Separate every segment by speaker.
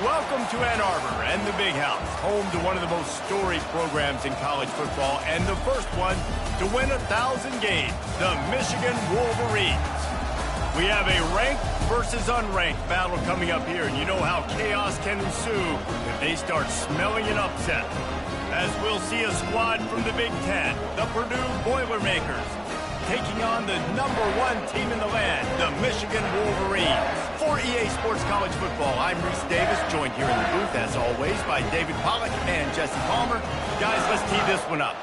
Speaker 1: Welcome to Ann Arbor and the Big House, home to one of the most storied programs in college football and the first one to win 1,000 games, the Michigan Wolverines. We have a ranked versus unranked battle coming up here, and you know how chaos can ensue if they start smelling an upset. As we'll see a squad from the Big Ten, the Purdue Boilermakers, taking on the #1 team in the land, the Michigan Wolverines. For EA Sports College Football, I'm Reese Davis, joined here in the booth, as always, by David Pollack and Jesse Palmer. Guys, let's tee this one up.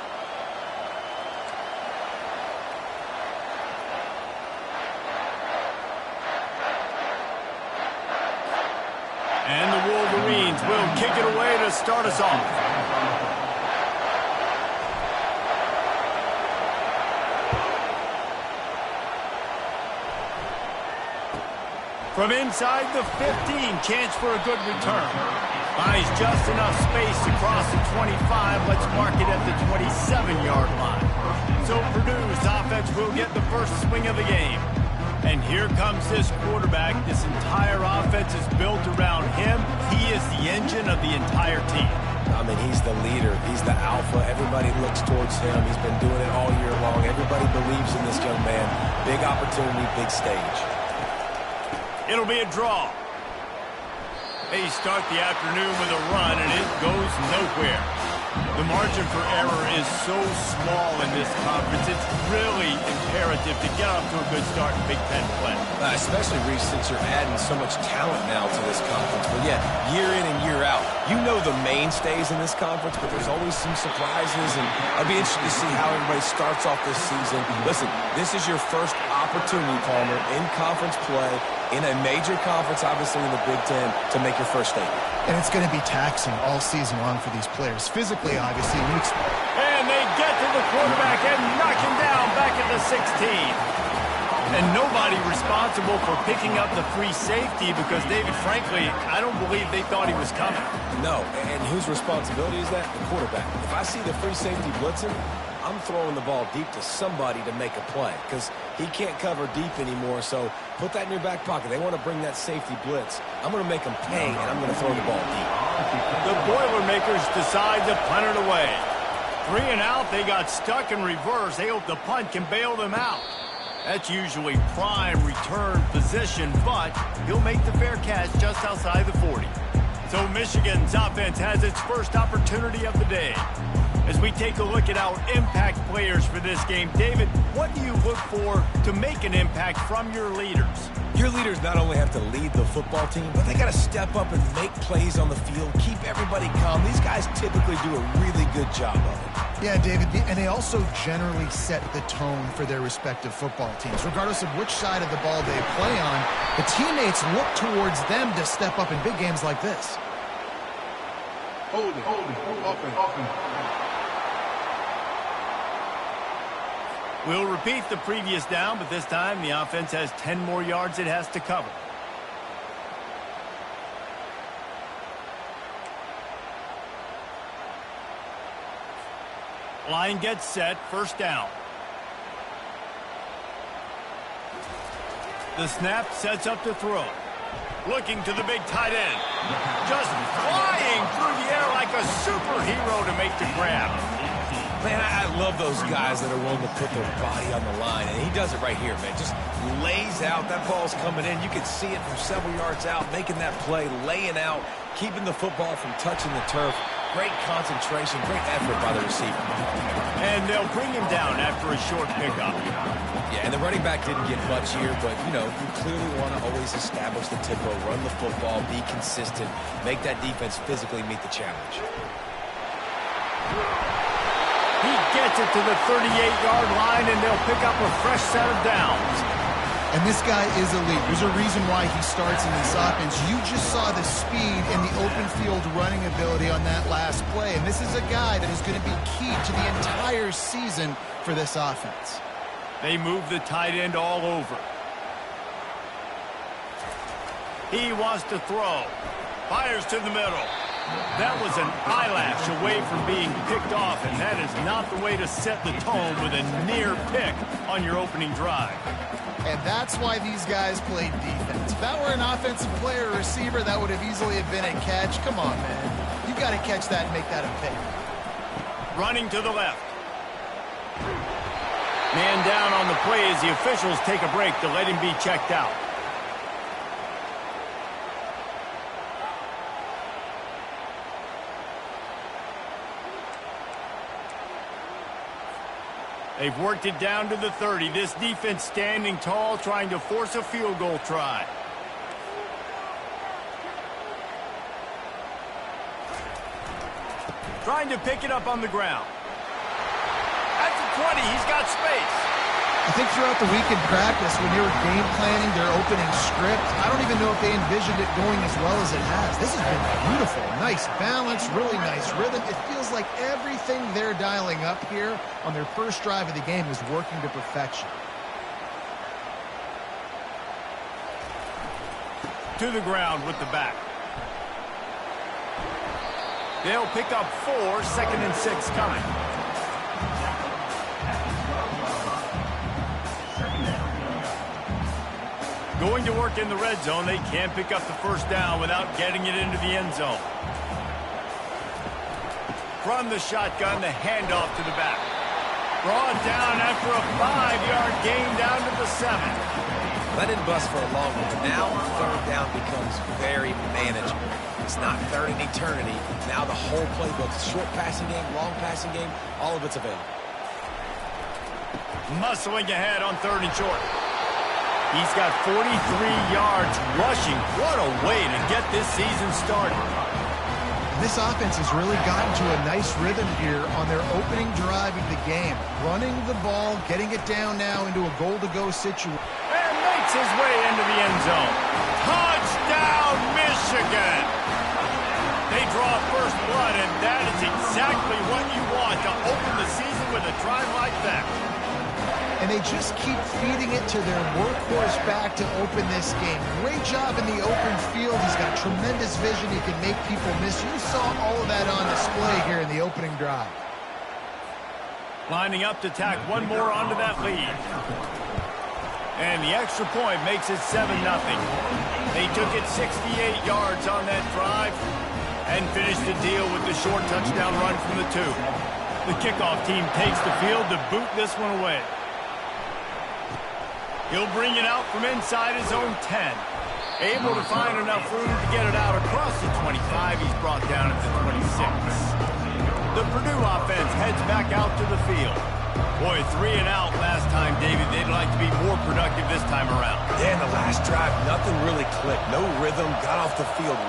Speaker 1: And the Wolverines will kick it away to start us off. From inside the 15, chance for a good return. Buys just enough space to cross the 25. Let's mark it at the 27-yard line. So Purdue's offense will get the first swing of the game. And here comes this quarterback. This entire offense is built around him. He is the engine of the entire team.
Speaker 2: I mean, he's the leader. He's the alpha. Everybody looks towards him. He's been doing it all year long. Everybody believes in this young man. Big opportunity, big stage.
Speaker 1: It'll be a draw. They start the afternoon with a run, and it goes nowhere. The margin for error is so small in this conference, it's really imperative to get off to a good start in Big Ten play.
Speaker 2: Especially, Reece, since you're adding so much talent now to this conference. But yeah, year in and year out, you know the mainstays in this conference, but there's always some surprises, and I'll be interested to see how everybody starts off this season. Listen, this is your first opportunity, Palmer, in conference play, in a major conference, obviously in the Big Ten, to make your first statement.
Speaker 3: And it's going to be taxing all season long for these players. Physically, obviously.
Speaker 1: And they get to the quarterback and knock him down back at the 16. And nobody responsible for picking up the free safety because, David, frankly, I don't believe they thought he was coming.
Speaker 2: No, and whose responsibility is that? The quarterback. If I see the free safety blitzing, I'm throwing the ball deep to somebody to make a play because he can't cover deep anymore, so put that in your back pocket. They want to bring that safety blitz. I'm going to make them pay, and I'm going to throw the ball deep.
Speaker 1: The Boilermakers decide to punt it away. 3 and out, they got stuck in reverse. They hope the punt can bail them out. That's usually prime return position, but he'll make the fair catch just outside the 40. So Michigan's offense has its first opportunity of the day. As we take a look at our impact players for this game, David, what do you look for to make an impact from your leaders?
Speaker 2: Your leaders not only have to lead the football team, but they got to step up and make plays on the field, keep everybody calm. These guys typically do a really good job of it.
Speaker 3: Yeah, David, and they also generally set the tone for their respective football teams. Regardless of which side of the ball they play on, the teammates look towards them to step up in big games like this.
Speaker 4: Hold it, open.
Speaker 1: We'll repeat the previous down, but this time the offense has 10 more yards it has to cover. Line gets set, first down. The snap sets up to throw. Looking to the big tight end. Just flying through the air like a superhero to make the grab.
Speaker 2: Man, I love those guys that are willing to put their body on the line, and he does it right here, man. Just lays out. That ball's coming in. You can see it from several yards out, making that play, laying out, keeping the football from touching the turf. Great concentration, great effort by the receiver.
Speaker 1: And they'll bring him down after a short pickup.
Speaker 2: Yeah, and the running back didn't get much here, but, you know, you clearly want to always establish the tempo, run the football, be consistent, make that defense physically meet the challenge.
Speaker 1: He gets it to the 38-yard line, and they'll pick up a fresh set of downs.
Speaker 3: And this guy is elite. There's a reason why he starts in this offense. You just saw the speed and the open field running ability on that last play. And this is a guy that is going to be key to the entire season for this offense.
Speaker 1: They move the tight end all over. He wants to throw. Fires to the middle. That was an eyelash away from being picked off, and that is not the way to set the tone with a near pick on your opening drive.
Speaker 3: And that's why these guys played defense. If that were an offensive player or receiver, that would have easily been a catch. Come on, man. You got to catch that and make that a pick.
Speaker 1: Running to the left. Man down on the play as the officials take a break to let him be checked out. They've worked it down to the 30. This defense standing tall, trying to force a field goal try. Trying to pick it up on the ground. At the 20, he's got space.
Speaker 3: I think throughout the week in practice, when they were game planning their opening script, I don't even know if they envisioned it going as well as it has. This has been beautiful. Nice balance, really nice rhythm. It feels like everything they're dialing up here on their first drive of the game is working to perfection.
Speaker 1: To the ground with the back. They'll pick up 4, 2nd and 6 coming. Going to work in the red zone. They can't pick up the first down without getting it into the end zone. From the shotgun, the handoff to the back. Brought down after a 5-yard gain down to the 7.
Speaker 2: Let it bust for a long one, but now third down becomes very manageable. It's not third in eternity. Now the whole playbook, short passing game, long passing game, all of it's available.
Speaker 1: Muscling ahead on 3rd and short. He's got 43 yards rushing. What a way to get this season started.
Speaker 3: This offense has really gotten to a nice rhythm here on their opening drive of the game. Running the ball, getting it down now into a goal-to-go situation.
Speaker 1: And makes his way into the end zone. Touchdown, Michigan! They draw first blood, and that is exactly what you want to open the season with a drive like that.
Speaker 3: And they just keep feeding it to their workhorse back to open this game. Great job in the open field. He's got tremendous vision. He can make people miss. You saw all of that on display here in the opening drive.
Speaker 1: Lining up to tack one more onto that lead. And the extra point makes it 7-0. They took it 68 yards on that drive and finished the deal with the short touchdown run from the 2. The kickoff team takes the field to boot this one away. He'll bring it out from inside his own 10. Able to find enough room to get it out across the 25. He's brought down at the 26. The Purdue offense heads back out to the field. Boy, 3 and out last time, David. They'd like to be more productive this time around.
Speaker 2: Yeah, in the last drive, nothing really clicked. No rhythm, got off the field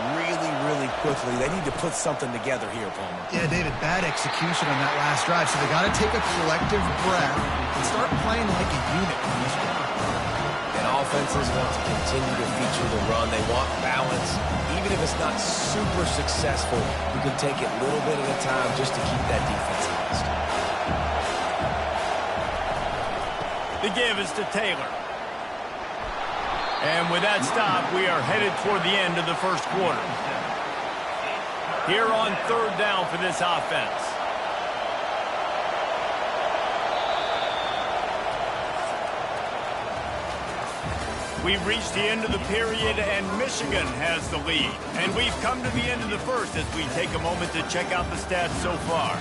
Speaker 2: really quickly. They need to put something together here, Palmer.
Speaker 3: Yeah, David, bad execution on that last drive. So they got to take a collective breath and start playing like a unit on this one.
Speaker 2: And offenses want to continue to feature the run. They want balance. Even if it's not super successful, you can take it little bit at a time just to keep that defense honest.
Speaker 1: The give is to Taylor. And with that stop, we are headed toward the end of the first quarter. Here on 3rd down for this offense. We've reached the end of the period, and Michigan has the lead. And we've come to the end of the first as we take a moment to check out the stats so far.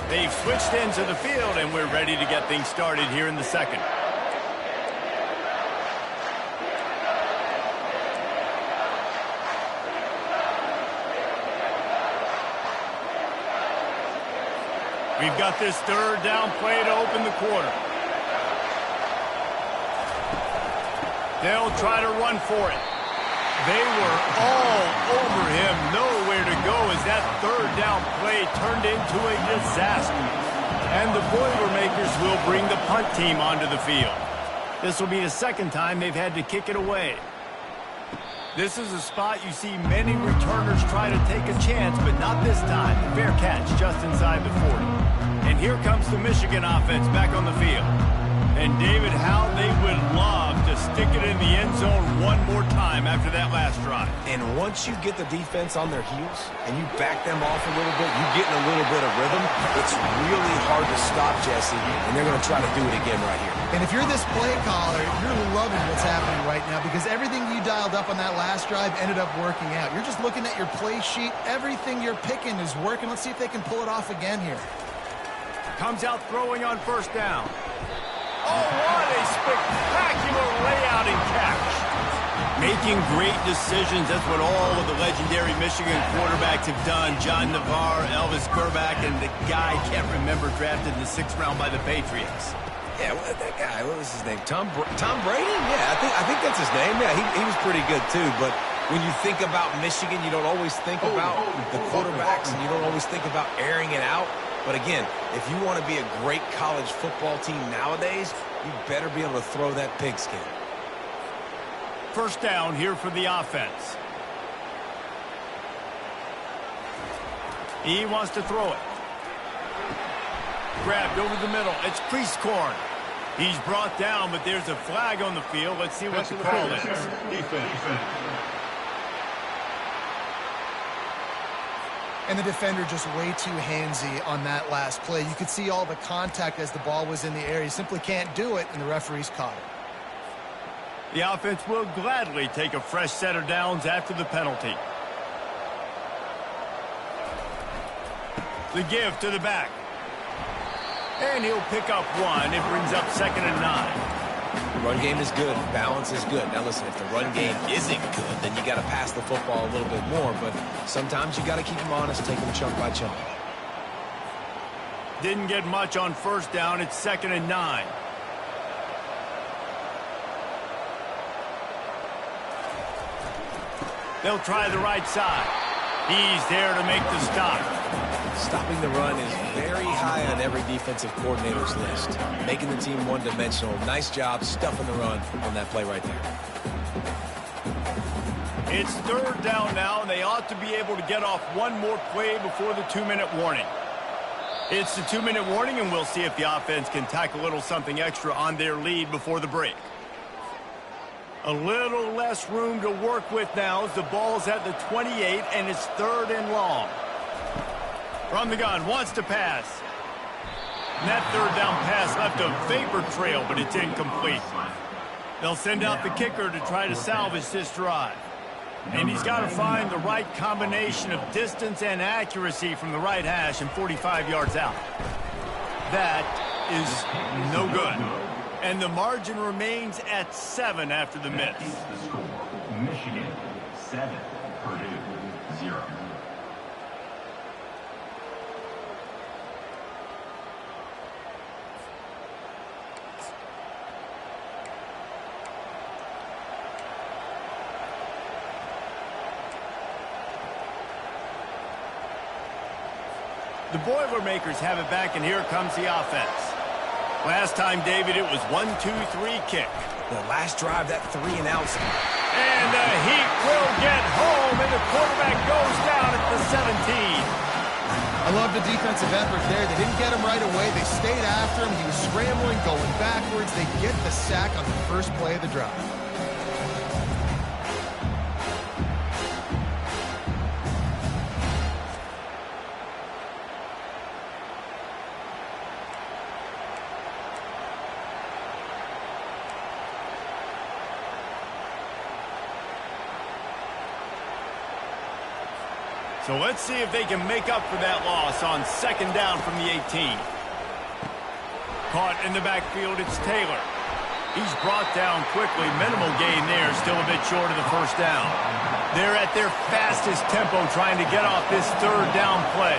Speaker 1: They've switched into the field, and we're ready to get things started here in the second. We've got this 3rd down play to open the quarter. They'll try to run for it. They were all over him, nowhere to go as that 3rd down play turned into a disaster. And the Boilermakers will bring the punt team onto the field. This will be the 2nd time they've had to kick it away. This is a spot you see many returners try to take a chance, but not this time. Fair catch just inside the 40. And here comes the Michigan offense back on the field. And, David, how they would love to stick it in the end zone one more time after that last drive.
Speaker 2: And once you get the defense on their heels and you back them off a little bit, you get in a little bit of rhythm, it's really hard to stop, Jesse, and they're going to try to do it again right here.
Speaker 3: And if you're this play caller, you're loving what's happening right now because everything you dialed up on that last drive ended up working out. You're just looking at your play sheet. Everything you're picking is working. Let's see if they can pull it off again here.
Speaker 1: Comes out throwing on first down. Oh, what a spectacular layout and catch. Making great decisions, that's what all of the legendary Michigan quarterbacks have done. John Navarre, Elvis Grbac, and the guy I can't remember drafted in the 6th round by the Patriots.
Speaker 2: Yeah, that guy, what was his name? Tom Brady? Yeah, I think that's his name. Yeah, he was pretty good too, but when you think about Michigan, you don't always think about the quarterbacks, and you don't always think about airing it out. But again, if you want to be a great college football team nowadays, you better be able to throw that pigskin.
Speaker 1: First down here for the offense. He wants to throw it. Grabbed over the middle. It's Priestcorn. He's brought down, but there's a flag on the field. Let's see what the call is.
Speaker 4: Defense.
Speaker 3: And the defender just way too handsy on that last play. You could see all the contact as the ball was in the air. He simply can't do it, and the referee's caught it.
Speaker 1: The offense will gladly take a fresh set of downs after the penalty. The give to the back. And he'll pick up one. It brings up 2nd and 9.
Speaker 2: The run game is good. Balance is good. Now, listen, if the run game isn't good, then you got to pass the football a little bit more. But sometimes you got to keep them honest, take them chunk by chunk.
Speaker 1: Didn't get much on first down. It's 2nd and 9. They'll try the right side. He's there to make the stop.
Speaker 2: Stopping the run is very high on every defensive coordinator's list. Making the team one-dimensional. Nice job stuffing the run on that play right there.
Speaker 1: It's 3rd down now, and they ought to be able to get off one more play before the 2-minute warning. It's the 2-minute warning, and we'll see if the offense can tack a little something extra on their lead before the break. A little less room to work with now as the ball's at the 28, and it's 3rd and long. From the gun, wants to pass. And that 3rd down pass left a vapor trail, but it's incomplete. They'll send out the kicker to try to salvage this drive. And he's got to find the right combination of distance and accuracy from the right hash and 45 yards out. That is no good. And the margin remains at 7 after the miss.
Speaker 5: The score, Michigan 7, Purdue 0.
Speaker 1: The Boilermakers have it back, and here comes the offense. Last time, David, it was 1-2-3 kick.
Speaker 2: The last drive, that 3-and-out.
Speaker 1: And the Heat will get home, and the quarterback goes down at the 17.
Speaker 3: I love the defensive effort there. They didn't get him right away. They stayed after him. He was scrambling, going backwards. They get the sack on the first play of the drive.
Speaker 1: So let's see if they can make up for that loss on 2nd down from the 18. Caught in the backfield, it's Taylor. He's brought down quickly. Minimal gain there, still a bit short of the first down. They're at their fastest tempo trying to get off this 3rd down play.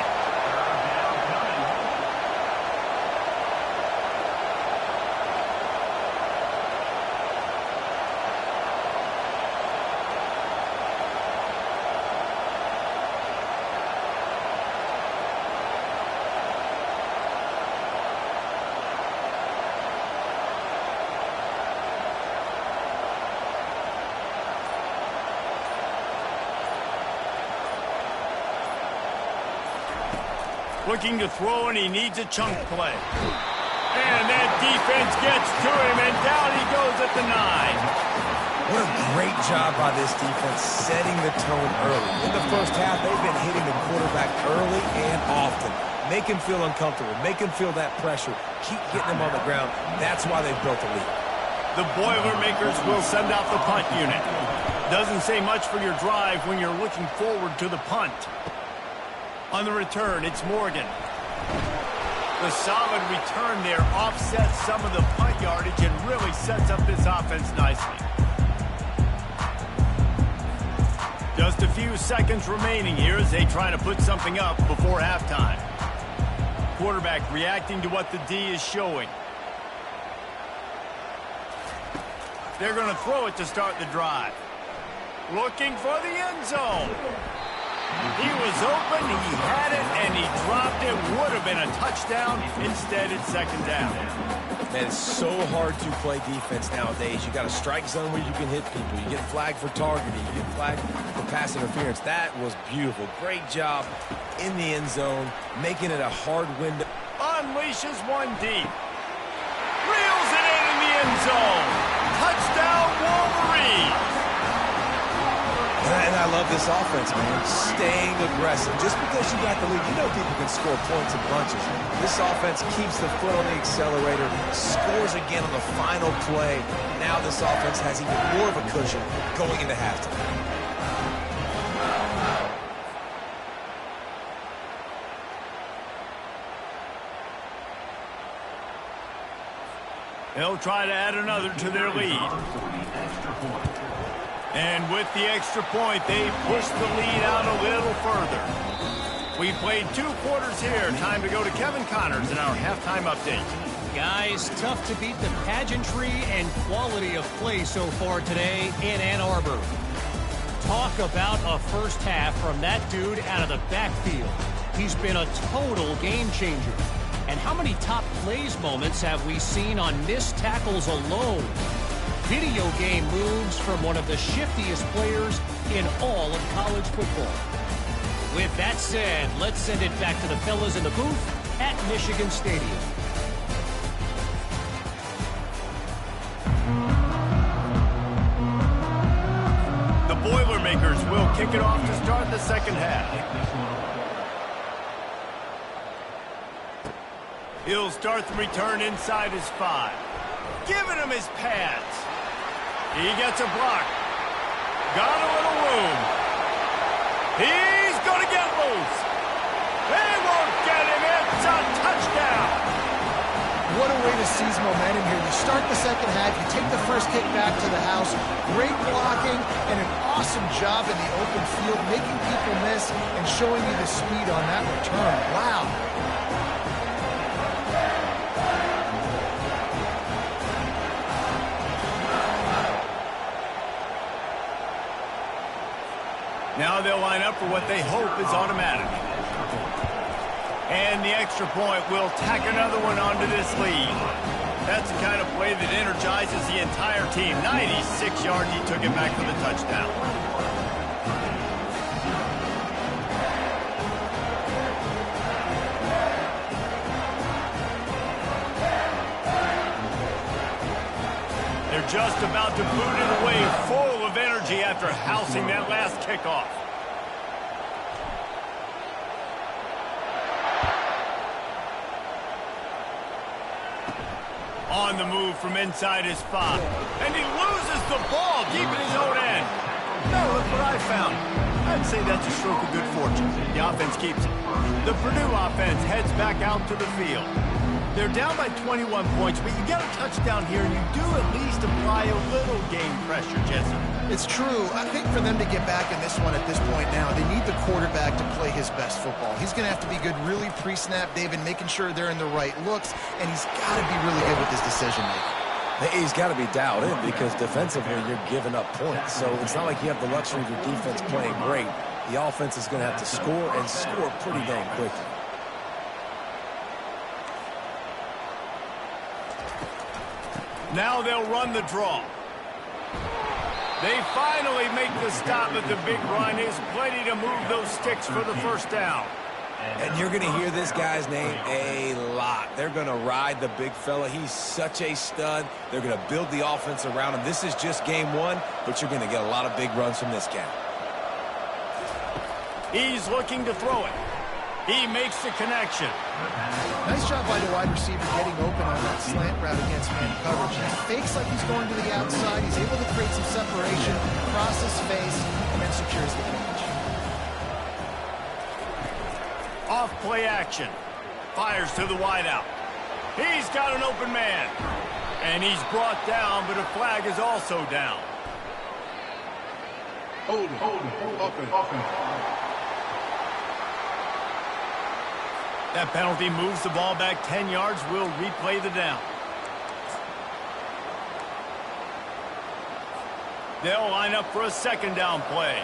Speaker 1: Looking to throw, and he needs a chunk play. And that defense gets to him, and down he goes at the 9.
Speaker 2: What a great job by this defense setting the tone early. In the first half, they've been hitting the quarterback early and often. Make him feel uncomfortable. Make him feel that pressure. Keep getting him on the ground. That's why they've built a lead.
Speaker 1: The Boilermakers will send out the punt unit. Doesn't say much for your drive when you're looking forward to the punt. On the return, it's Morgan. The solid return there offsets some of the punt yardage and really sets up this offense nicely. Just a few seconds remaining here as they try to put something up before halftime. Quarterback reacting to what the D is showing. They're going to throw it to start the drive. Looking for the end zone. He was open, he had it, and he dropped it. Would have been a touchdown. Instead, it's second down.
Speaker 2: Man, it's so hard to play defense nowadays. You got a strike zone where you can hit people. You get flagged for targeting. You get flagged for pass interference. That was beautiful. Great job in the end zone, making it a hard window.
Speaker 1: Unleashes one deep. Reels it in the end zone. Touchdown, Wolverine.
Speaker 2: And I love this offense, man. Staying aggressive. Just because you got the lead, you know people can score points in bunches. This offense keeps the foot on the accelerator, scores again on the final play. Now this offense has even more of a cushion going into halftime.
Speaker 1: They'll try to add another to their lead. And with the extra point, they push the lead out a little further. We played 2 quarters here. Time to go to Kevin Connors in our halftime update.
Speaker 6: Guys, tough to beat the pageantry and quality of play so far today in Ann Arbor. Talk about a first half from that dude out of the backfield. He's been a total game changer. And how many top plays moments have we seen on missed tackles alone? Video game moves from one of the shiftiest players in all of college football. With that said, let's send it back to the fellas in the booth at Michigan Stadium.
Speaker 1: The Boilermakers will kick it off to start the second half. He'll start the return inside his 5. Giving him his pads. He gets a block. Got a little room. He's going to get loose. They won't get him. It's a touchdown.
Speaker 3: What a way to seize momentum here. You start the second half, you take the first kick back to the house, great blocking, and an awesome job in the open field, making people miss and showing you the speed on that return. Wow.
Speaker 1: Now they'll line up for what they hope is automatic. And the extra point will tack another one onto this lead. That's the kind of play that energizes the entire team. 96 yards, he took it back for the touchdown. They're just about to boot it away, full of energy after housing that last kickoff. On the move from inside his 5. And he loses the ball deep in his own end. No, look what I found. I'd say that's a stroke of good fortune. The offense keeps it. The Purdue offense heads back out to the field. They're down by 21 points, but you get a touchdown here, and you do at least apply a little game pressure, Jesse.
Speaker 3: It's true. I think for them to get back in this one at this point now, they need the quarterback to play his best football. He's going to have to be good really pre-snap, David, making sure they're in the right looks, and he's got to be really good with his decision-making.
Speaker 2: He's got to be dialed in because defensively you're giving up points. So it's not like you have the luxury of your defense playing great. The offense is going to have to score and score pretty dang quickly.
Speaker 1: Now they'll run the draw. They finally make the stop at the big run. Is plenty to move those sticks for the first down.
Speaker 2: And you're going to hear this guy's name a lot. They're going to ride the big fella. He's such a stud. They're going to build the offense around him. This is just game one, but you're going to get a lot of big runs from this cat.
Speaker 1: He's looking to throw it. He makes the connection.
Speaker 3: Nice job by the wide receiver getting open on that slant route against man coverage. He fakes like he's going to the outside. He's able to create some separation, cross his face, and then secures the catch.
Speaker 1: Off play action. Fires to the wideout. He's got an open man. And he's brought down, but a flag is also down.
Speaker 4: Hold it. Offense.
Speaker 1: That penalty moves the ball back 10 yards. We'll replay the down. They'll line up for a second down play.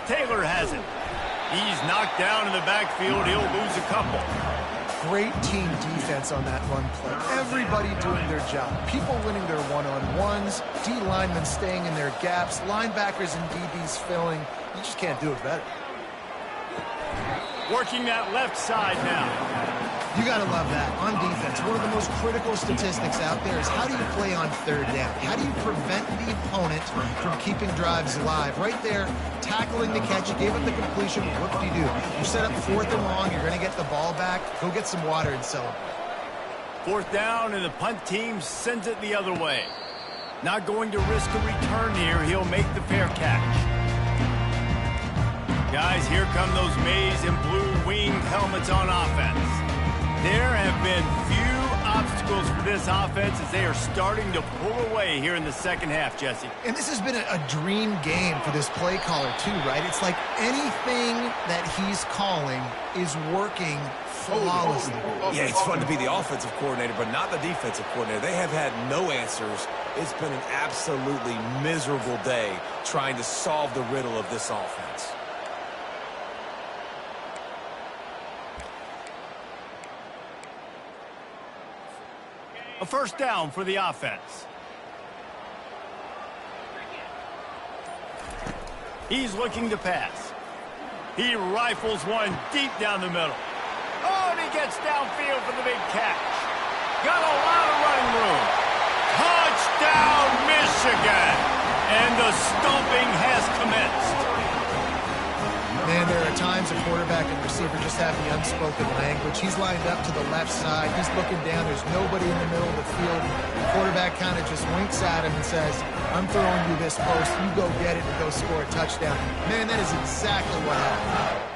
Speaker 1: Taylor has it. He's knocked down in the backfield. He'll lose a couple.
Speaker 3: Great team defense on that run play. Everybody doing their job. People winning their one-on-ones, D linemen staying in their gaps, linebackers and DBs filling. You just can't do it better.
Speaker 1: Working that left side now.
Speaker 3: You got to love that. On defense, one of the most critical statistics out there is how do you play on third down? How do you prevent the opponent from keeping drives alive? Right there, tackling the catch. You gave up the completion. What do? You set up 4th and long. You're going to get the ball back. Go get some water and celebrate.
Speaker 1: 4th down, and the punt team sends it the other way. Not going to risk a return here. He'll make the fair catch. Guys, here come those maize and blue winged helmets on offense. There have been few obstacles for this offense as they are starting to pull away here in the second half, Jesse.
Speaker 3: And this has been a dream game for this play caller too, right? It's like anything that he's calling is working flawlessly.
Speaker 2: Yeah, it's fun to be the offensive coordinator, but not the defensive coordinator. They have had no answers. It's been an absolutely miserable day trying to solve the riddle of this offense.
Speaker 1: A first down for the offense. He's looking to pass. He rifles one deep down the middle. Oh, and he gets downfield for the big catch. Got a lot of running room. Touchdown, Michigan! And the stomping has commenced.
Speaker 3: Man, there are times a quarterback and receiver just have the unspoken language. He's lined up to the left side. He's looking down. There's nobody in the middle of the field. The quarterback kind of just winks at him and says, I'm throwing you this post. You go get it and go score a touchdown. Man, that is exactly what happened.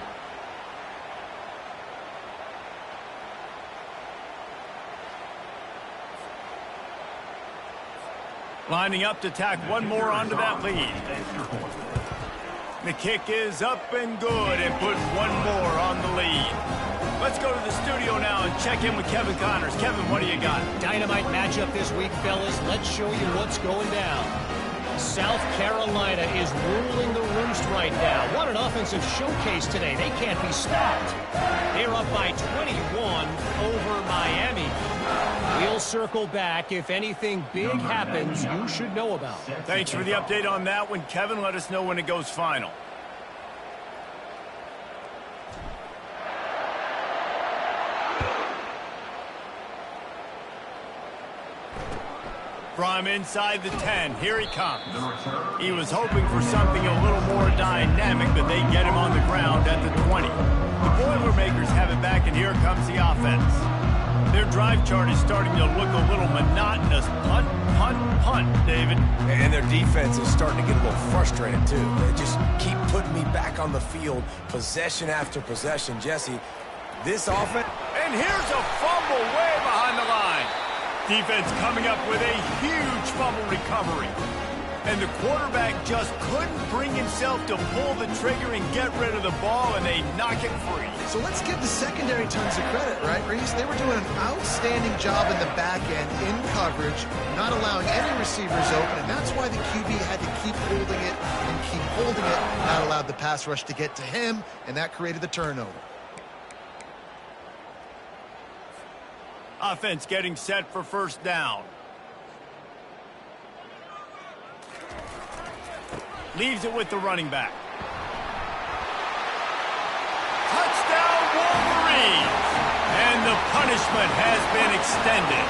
Speaker 1: Lining up to tack one more onto that lead. The kick is up and good and put one more on the lead. Let's go to the studio now and check in with Kevin Connors. Kevin, what do you got?
Speaker 6: Dynamite matchup this week, fellas. Let's show you what's going down. South Carolina is ruling the roost right now. What an offensive showcase today. They can't be stopped. They're up by 21 over Miami. We'll circle back. If anything big happens, you should know about.
Speaker 1: Thanks for the update on that one, Kevin. Let us know when it goes final. From inside the 10, here he comes. He was hoping for something a little more dynamic, but they get him on the ground at the 20. The Boilermakers have it back, and here comes the offense. Their drive chart is starting to look a little monotonous. Punt, punt, punt, David.
Speaker 2: And their defense is starting to get a little frustrated, too. They just keep putting me back on the field, possession after possession. Jesse, this offense...
Speaker 1: And here's a fumble way behind the line. Defense coming up with a huge fumble recovery. And the quarterback just couldn't bring himself to pull the trigger and get rid of the ball, and they knock it free.
Speaker 3: So let's give the secondary tons of credit, right, Reese? They were doing an outstanding job in the back end, in coverage, not allowing any receivers open, and that's why the QB had to keep holding it and keep holding it, not allowed the pass rush to get to him, and that created the turnover.
Speaker 1: Offense getting set for first down. Leaves it with the running back. Touchdown, Wolverines! And the punishment has been extended.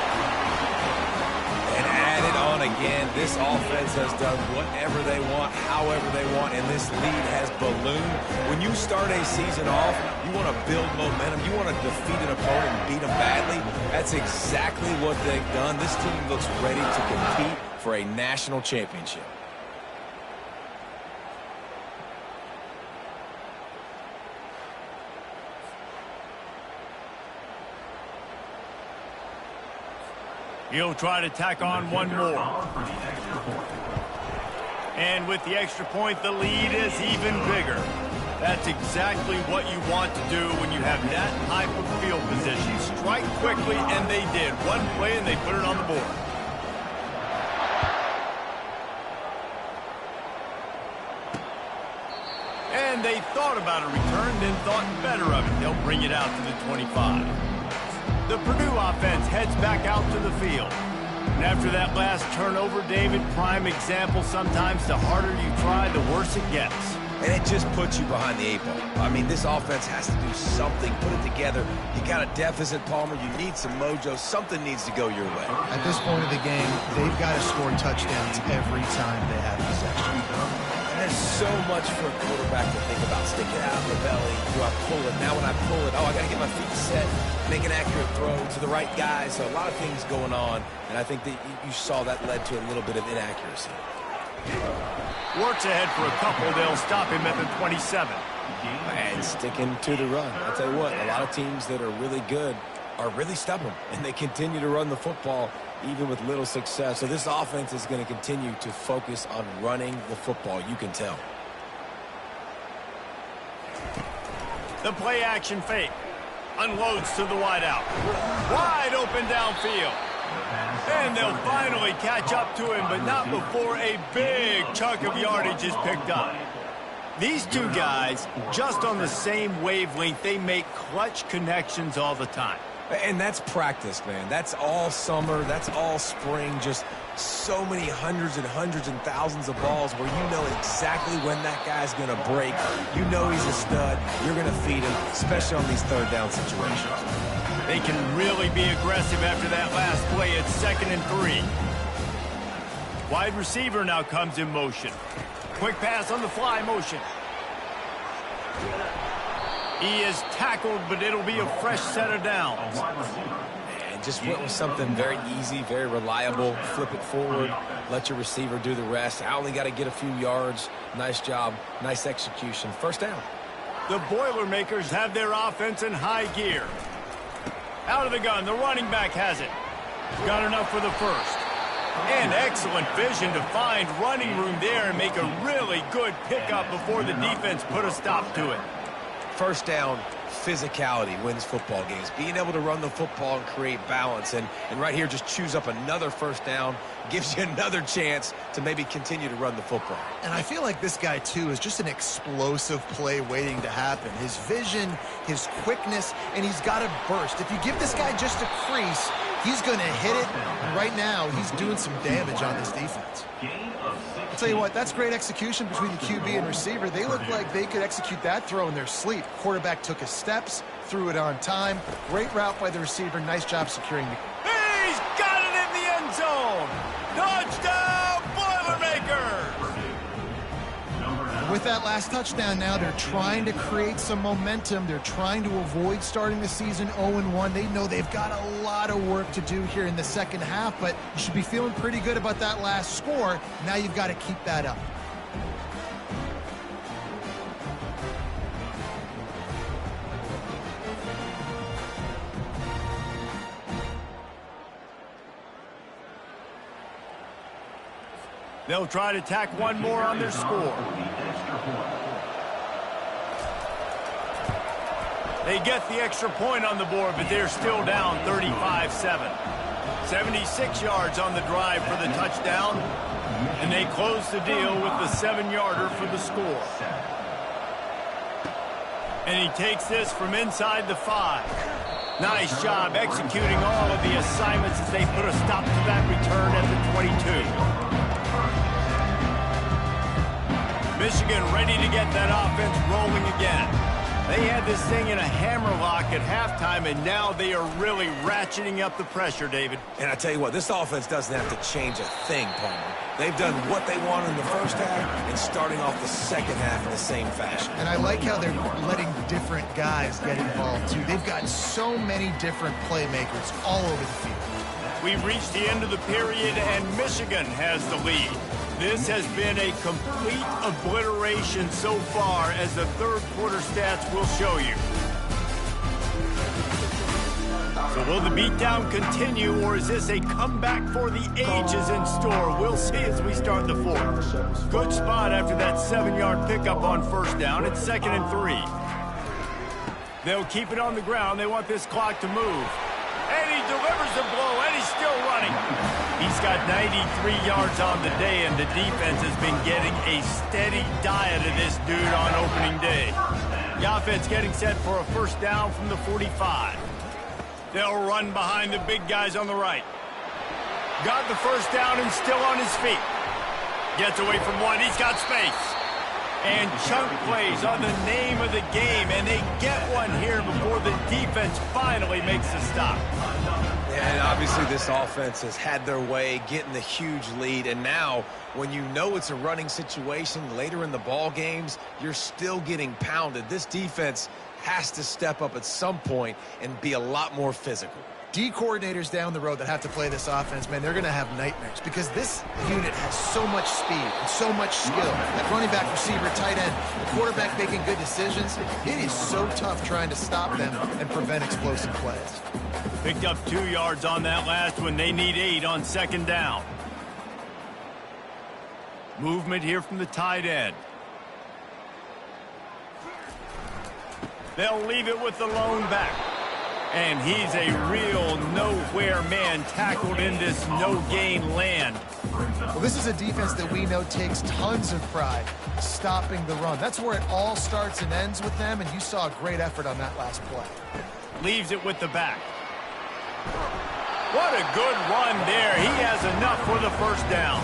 Speaker 2: And added on again, this offense has done whatever they want, however they want, and this lead has ballooned. When you start a season off, you want to build momentum. You want to defeat an opponent and beat them badly. That's exactly what they've done. This team looks ready to compete for a national championship.
Speaker 1: He'll try to tack on one more. And with the extra point, the lead is even bigger. That's exactly what you want to do when you have that type of field position. Strike quickly, and they did. One play, and they put it on the board. And they thought about a return, then thought better of it. They'll bring it out to the 25. The Purdue offense heads back out to the field. And after that last turnover, David, prime example, sometimes the harder you try, the worse it gets.
Speaker 2: And it just puts you behind the 8 ball. I mean, this offense has to do something, put it together. You got a deficit, Palmer. You need some mojo. Something needs to go your way.
Speaker 3: At this point of the game, they've got to score touchdowns every time they have possession.
Speaker 2: And there's so much for a quarterback to think about. Stick it out of the belly. Do I pull it? Now when I pull it, oh, I got to get my feet set, make an accurate throw to the right guy. So a lot of things going on, and I think that you saw that led to a little bit of inaccuracy.
Speaker 1: Works ahead for a couple. They'll stop him at the 27.
Speaker 2: And sticking to the run. I'll tell you what, a lot of teams that are really good are really stubborn, and they continue to run the football even with little success. So this offense is going to continue to focus on running the football. You can tell.
Speaker 1: The play action fake. Unloads to the wideout. Wide open downfield. And they'll finally catch up to him, but not before a big chunk of yardage is picked up. These two guys, just on the same wavelength, they make clutch connections all the time.
Speaker 2: And that's practice, man. That's all summer. That's all spring. Just so many hundreds and thousands of balls where you know exactly when that guy's going to break. You know he's a stud. You're going to feed him, especially on these third down situations.
Speaker 1: They can really be aggressive after that last play. It's 2nd and 3. Wide receiver now comes in motion. Quick pass on the fly motion. He is tackled, but it'll be a fresh set of downs.
Speaker 2: And just went with something very easy, very reliable. Flip it forward, let your receiver do the rest. I only got to get a few yards. Nice job, nice execution. First down.
Speaker 1: The Boilermakers have their offense in high gear. Out of the gun, the running back has it. Got enough for the first. And excellent vision to find running room there and make a really good pickup before the defense put a stop to it.
Speaker 2: First down, physicality wins football games. Being able to run the football and create balance. And right here, just choose up another first down. Gives you another chance to maybe continue to run the football.
Speaker 3: And I feel like this guy, too, is just an explosive play waiting to happen. His vision, his quickness, and he's got a burst. If you give this guy just a crease, he's going to hit it. And right now, he's doing some damage on this defense. I'll tell you what, that's great execution between the QB and receiver. They look like they could execute that throw in their sleep. Quarterback took his steps, threw it on time. Great route by the receiver. Nice job securing the...
Speaker 1: He's got it in the end zone! Touchdown, Boilermakers!
Speaker 3: With that last touchdown now, they're trying to create some momentum. They're trying to avoid starting the season 0-1. They know they've got a lot of work to do here in the second half, but you should be feeling pretty good about that last score. Now you've got to keep that up.
Speaker 1: They'll try to tack one more on their score. They get the extra point on the board, but they're still down 35-7. 76 yards on the drive for the touchdown, and they close the deal with the 7-yarder for the score. And he takes this from inside the 5. Nice job executing all of the assignments as they put a stop to that return at the 22. Michigan ready to get that offense rolling again. They had this thing in a hammerlock at halftime, and now they are really ratcheting up the pressure, David.
Speaker 2: And I tell you what, this offense doesn't have to change a thing, Palmer. They've done what they wanted in the first half and starting off the second half in the same fashion.
Speaker 3: And I like how they're letting different guys get involved, too. They've got so many different playmakers all over the field.
Speaker 1: We've reached the end of the period, and Michigan has the lead. This has been a complete obliteration so far, as the third quarter stats will show you. So will the beatdown continue, or is this a comeback for the ages in store? We'll see as we start the fourth. Good spot after that 7-yard pickup on first down. It's 2nd and 3. They'll keep it on the ground. They want this clock to move. And he delivers the blow, and he's still running. He's got 93 yards on the day, and the defense has been getting a steady diet of this dude on opening day. The offense getting set for a first down from the 45. They'll run behind the big guys on the right. Got the first down and still on his feet. Gets away from one. He's got space. And chunk plays are the name of the game, and they get one here before the defense finally makes a stop.
Speaker 2: And obviously this offense has had their way, getting the huge lead, and now when you know it's a running situation later in the ball games, you're still getting pounded. This defense has to step up at some point and be a lot more physical.
Speaker 3: D coordinators down the road that have to play this offense, man, they're going to have nightmares because this unit has so much speed and so much skill. That running back, receiver, tight end, the quarterback making good decisions. It is so tough trying to stop them and prevent explosive plays.
Speaker 1: Picked up 2 yards on that last one. They need 8 on second down. Movement here from the tight end. They'll leave it with the lone back. And he's a real nowhere man, tackled in this no-gain land.
Speaker 3: Well, this is a defense that we know takes tons of pride stopping the run. That's where it all starts and ends with them, and you saw a great effort on that last play.
Speaker 1: Leaves it with the back. What a good run there. He has enough for the first down.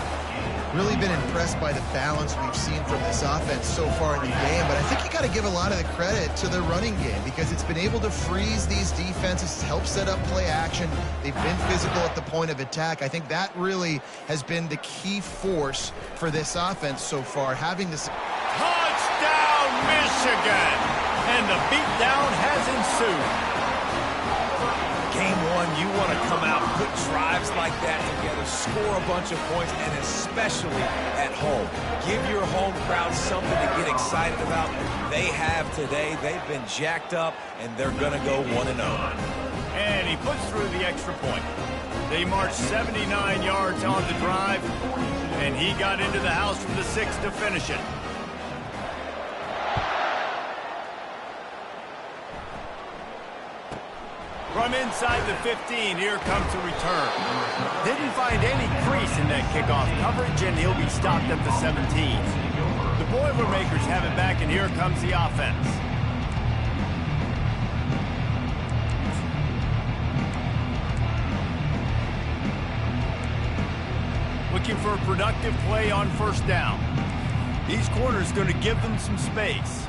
Speaker 3: Really been impressed by the balance we've seen from this offense so far in the game, but I think you got to give a lot of the credit to the running game because it's been able to freeze these defenses, help set up play action. They've been physical at the point of attack. I think that really has been the key force for this offense so far, having this.
Speaker 1: Touchdown, Michigan! And the beatdown has ensued.
Speaker 2: Game one, you want to come out, put drives like that together, score a bunch of points, and especially at home. Give your home crowd something to get excited about. They have today. They've been jacked up, and they're going to go 1-0.
Speaker 1: And he puts through the extra point. They marched 79 yards on the drive, and he got into the house from the 6 to finish it. From inside the 15, here comes a return. Didn't find any crease in that kickoff coverage, and he'll be stopped at the 17. The Boilermakers have it back, and here comes the offense. Looking for a productive play on first down. These corners going to give them some space.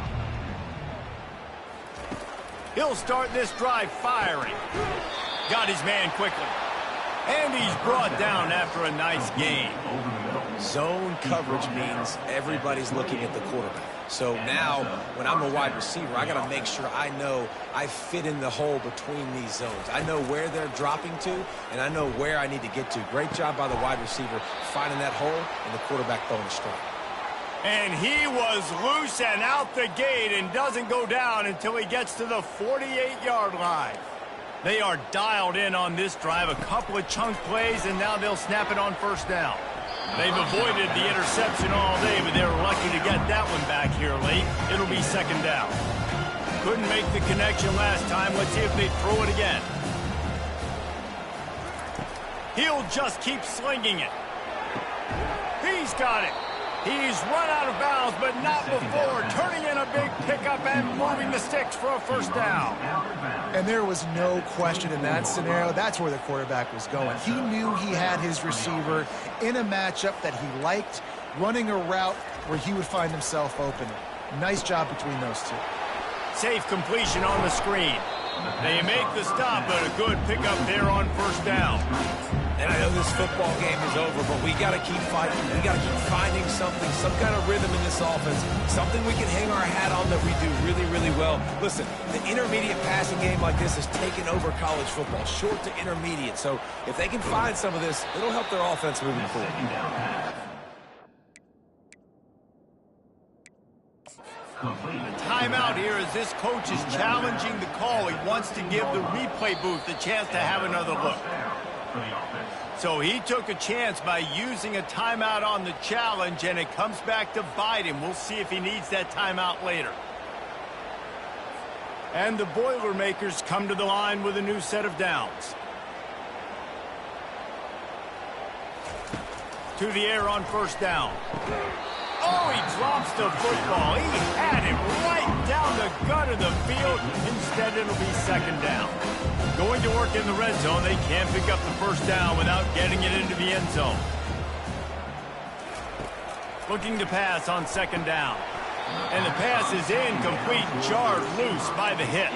Speaker 1: He'll start this drive firing. Got his man quickly. And he's brought down after a nice gain.
Speaker 2: Zone coverage means everybody's looking at the quarterback. So now, when I'm a wide receiver, I got to make sure I know I fit in the hole between these zones. I know where they're dropping to, and I know where I need to get to. Great job by the wide receiver finding that hole and the quarterback throwing a strike.
Speaker 1: And he was loose and out the gate and doesn't go down until he gets to the 48-yard line. They are dialed in on this drive, a couple of chunk plays, and now they'll snap it on first down. They've avoided the interception all day, but they were lucky to get that one back here late. It'll be second down. Couldn't make the connection last time. Let's see if they throw it again. He'll just keep slinging it. He's got it. He's run out of bounds, but not before. Turning in a big pickup and moving the sticks for a first down.
Speaker 3: And there was no question in that scenario. That's where the quarterback was going. He knew he had his receiver in a matchup that he liked, running a route where he would find himself open. Nice job between those two.
Speaker 1: Safe completion on the screen. They make the stop, but a good pickup there on first down.
Speaker 2: And I know this football game is over, but we got to keep fighting. We got to keep finding something, some kind of rhythm in this offense, something we can hang our hat on that we do really, really well. Listen, the intermediate passing game like this has taken over college football, short to intermediate. So if they can find some of this, it'll help their offense moving forward.
Speaker 1: The timeout here as this coach is challenging the call. He wants to give the replay booth the chance to have another look. So he took a chance by using a timeout on the challenge, and it comes back to bite him. We'll see if he needs that timeout later. And the Boilermakers come to the line with a new set of downs. To the air on first down. Oh, he drops the football. He had it right down the gut of the field. Instead, it'll be second down. Going to work in the red zone. They can't pick up the first down without getting it into the end zone. Looking to pass on second down. And the pass is incomplete, jarred loose by the hit.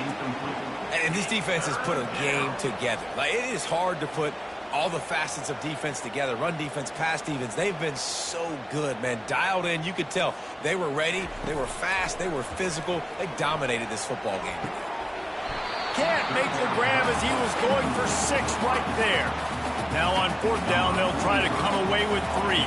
Speaker 2: And this defense has put a game together. Like, it is hard to put all the facets of defense together. Run defense, pass defense. They've been so good, man. Dialed in. You could tell they were ready. They were fast. They were physical. They dominated this football game.
Speaker 1: Can't make the grab as he was going for 6 right there. Now on fourth down, they'll try to come away with 3.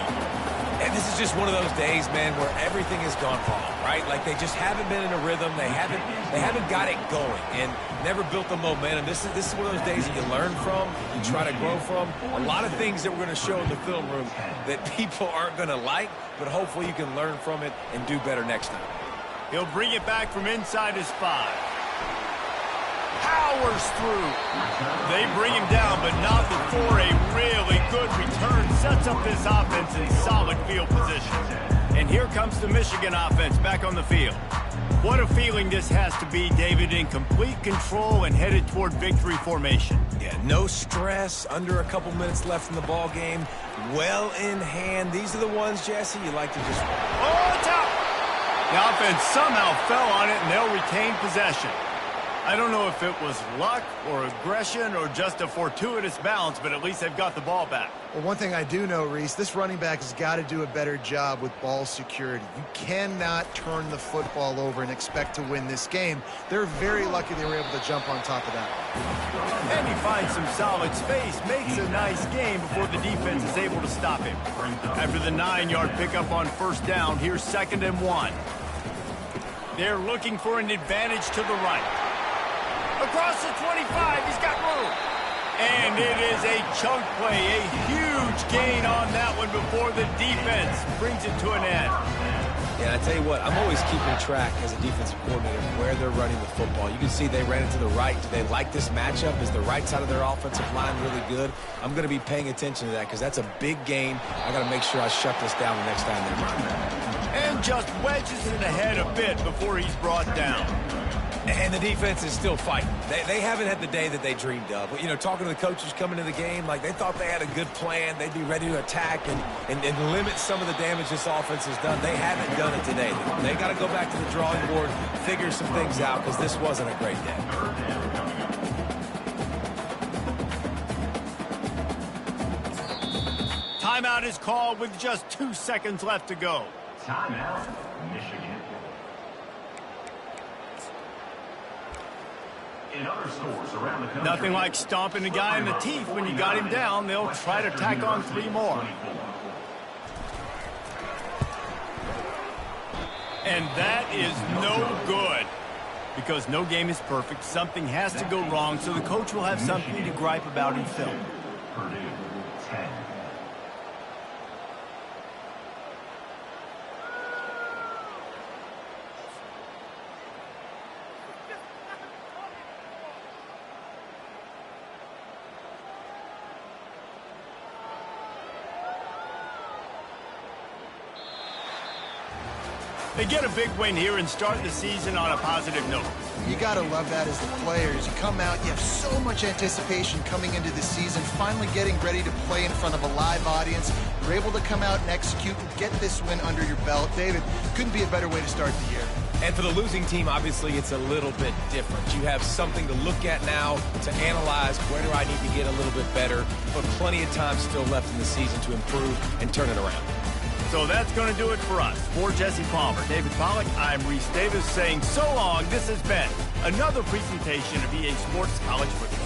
Speaker 2: And this is just one of those days, man, where everything has gone wrong, right? Like, they just haven't been in a rhythm. They haven't got it going and never built the momentum. This is one of those days that you learn from, you try to grow from. A lot of things that we're going to show in the film room that people aren't going to like, but hopefully you can learn from it and do better next time.
Speaker 1: He'll bring it back from inside his 5. Powers through. They bring him down, but not before a really good return sets up this offense in solid field position. And here comes the Michigan offense back on the field. What a feeling this has to be, David, in complete control and headed toward victory formation.
Speaker 2: Yeah, no stress, under a couple minutes left in the ball game, well in hand. These are the ones, Jesse, you like to just...
Speaker 1: Oh, it's out! The offense somehow fell on it, and they'll retain possession. I don't know if it was luck or aggression or just a fortuitous bounce, but at least they've got the ball back.
Speaker 3: Well, one thing I do know, Reese, this running back has got to do a better job with ball security. You cannot turn the football over and expect to win this game. They're very lucky they were able to jump on top of that.
Speaker 1: And he finds some solid space, makes a nice game before the defense is able to stop him. After the 9-yard pickup on first down, here's 2nd and 1. They're looking for an advantage to the right. Across the 25, he's got room. And it is a chunk play, a huge gain on that one before the defense brings it to an end.
Speaker 2: Yeah, I tell you what, I'm always keeping track as a defensive coordinator where they're running the football. You can see they ran it to the right. Do they like this matchup? Is the right side of their offensive line really good? I'm going to be paying attention to that because that's a big gain. I got to make sure I shut this down the next time they run.
Speaker 1: And just wedges it ahead a bit before he's brought down.
Speaker 2: And the defense is still fighting. They haven't had the day that they dreamed of. You know, talking to the coaches coming into the game, like they thought they had a good plan. They'd be ready to attack and limit some of the damage this offense has done. They haven't done it today. They got to go back to the drawing board, figure some things out, because this wasn't a great day.
Speaker 1: Timeout is called with just 2 seconds left to go.
Speaker 5: Timeout, Michigan. In other scores around the country,
Speaker 1: Nothing like stomping a guy in the teeth when you got him down. They'll try to tack on 3 more. And that is no good. Because no game is perfect. Something has to go wrong, so the coach will have something to gripe about in film.
Speaker 5: Purdue, 10.
Speaker 1: They get a big win here and start the season on a positive note.
Speaker 3: You got to love that as the players. You come out, you have so much anticipation coming into the season, finally getting ready to play in front of a live audience. You're able to come out and execute and get this win under your belt. David, couldn't be a better way to start the year.
Speaker 2: And for the losing team, obviously, it's a little bit different. You have something to look at now, to analyze where do I need to get a little bit better, but plenty of time still left in the season to improve and turn it around.
Speaker 1: So that's going to do it for us. For Jesse Palmer, David Pollack, I'm Reese Davis saying so long. This has been another presentation of EA Sports College Football.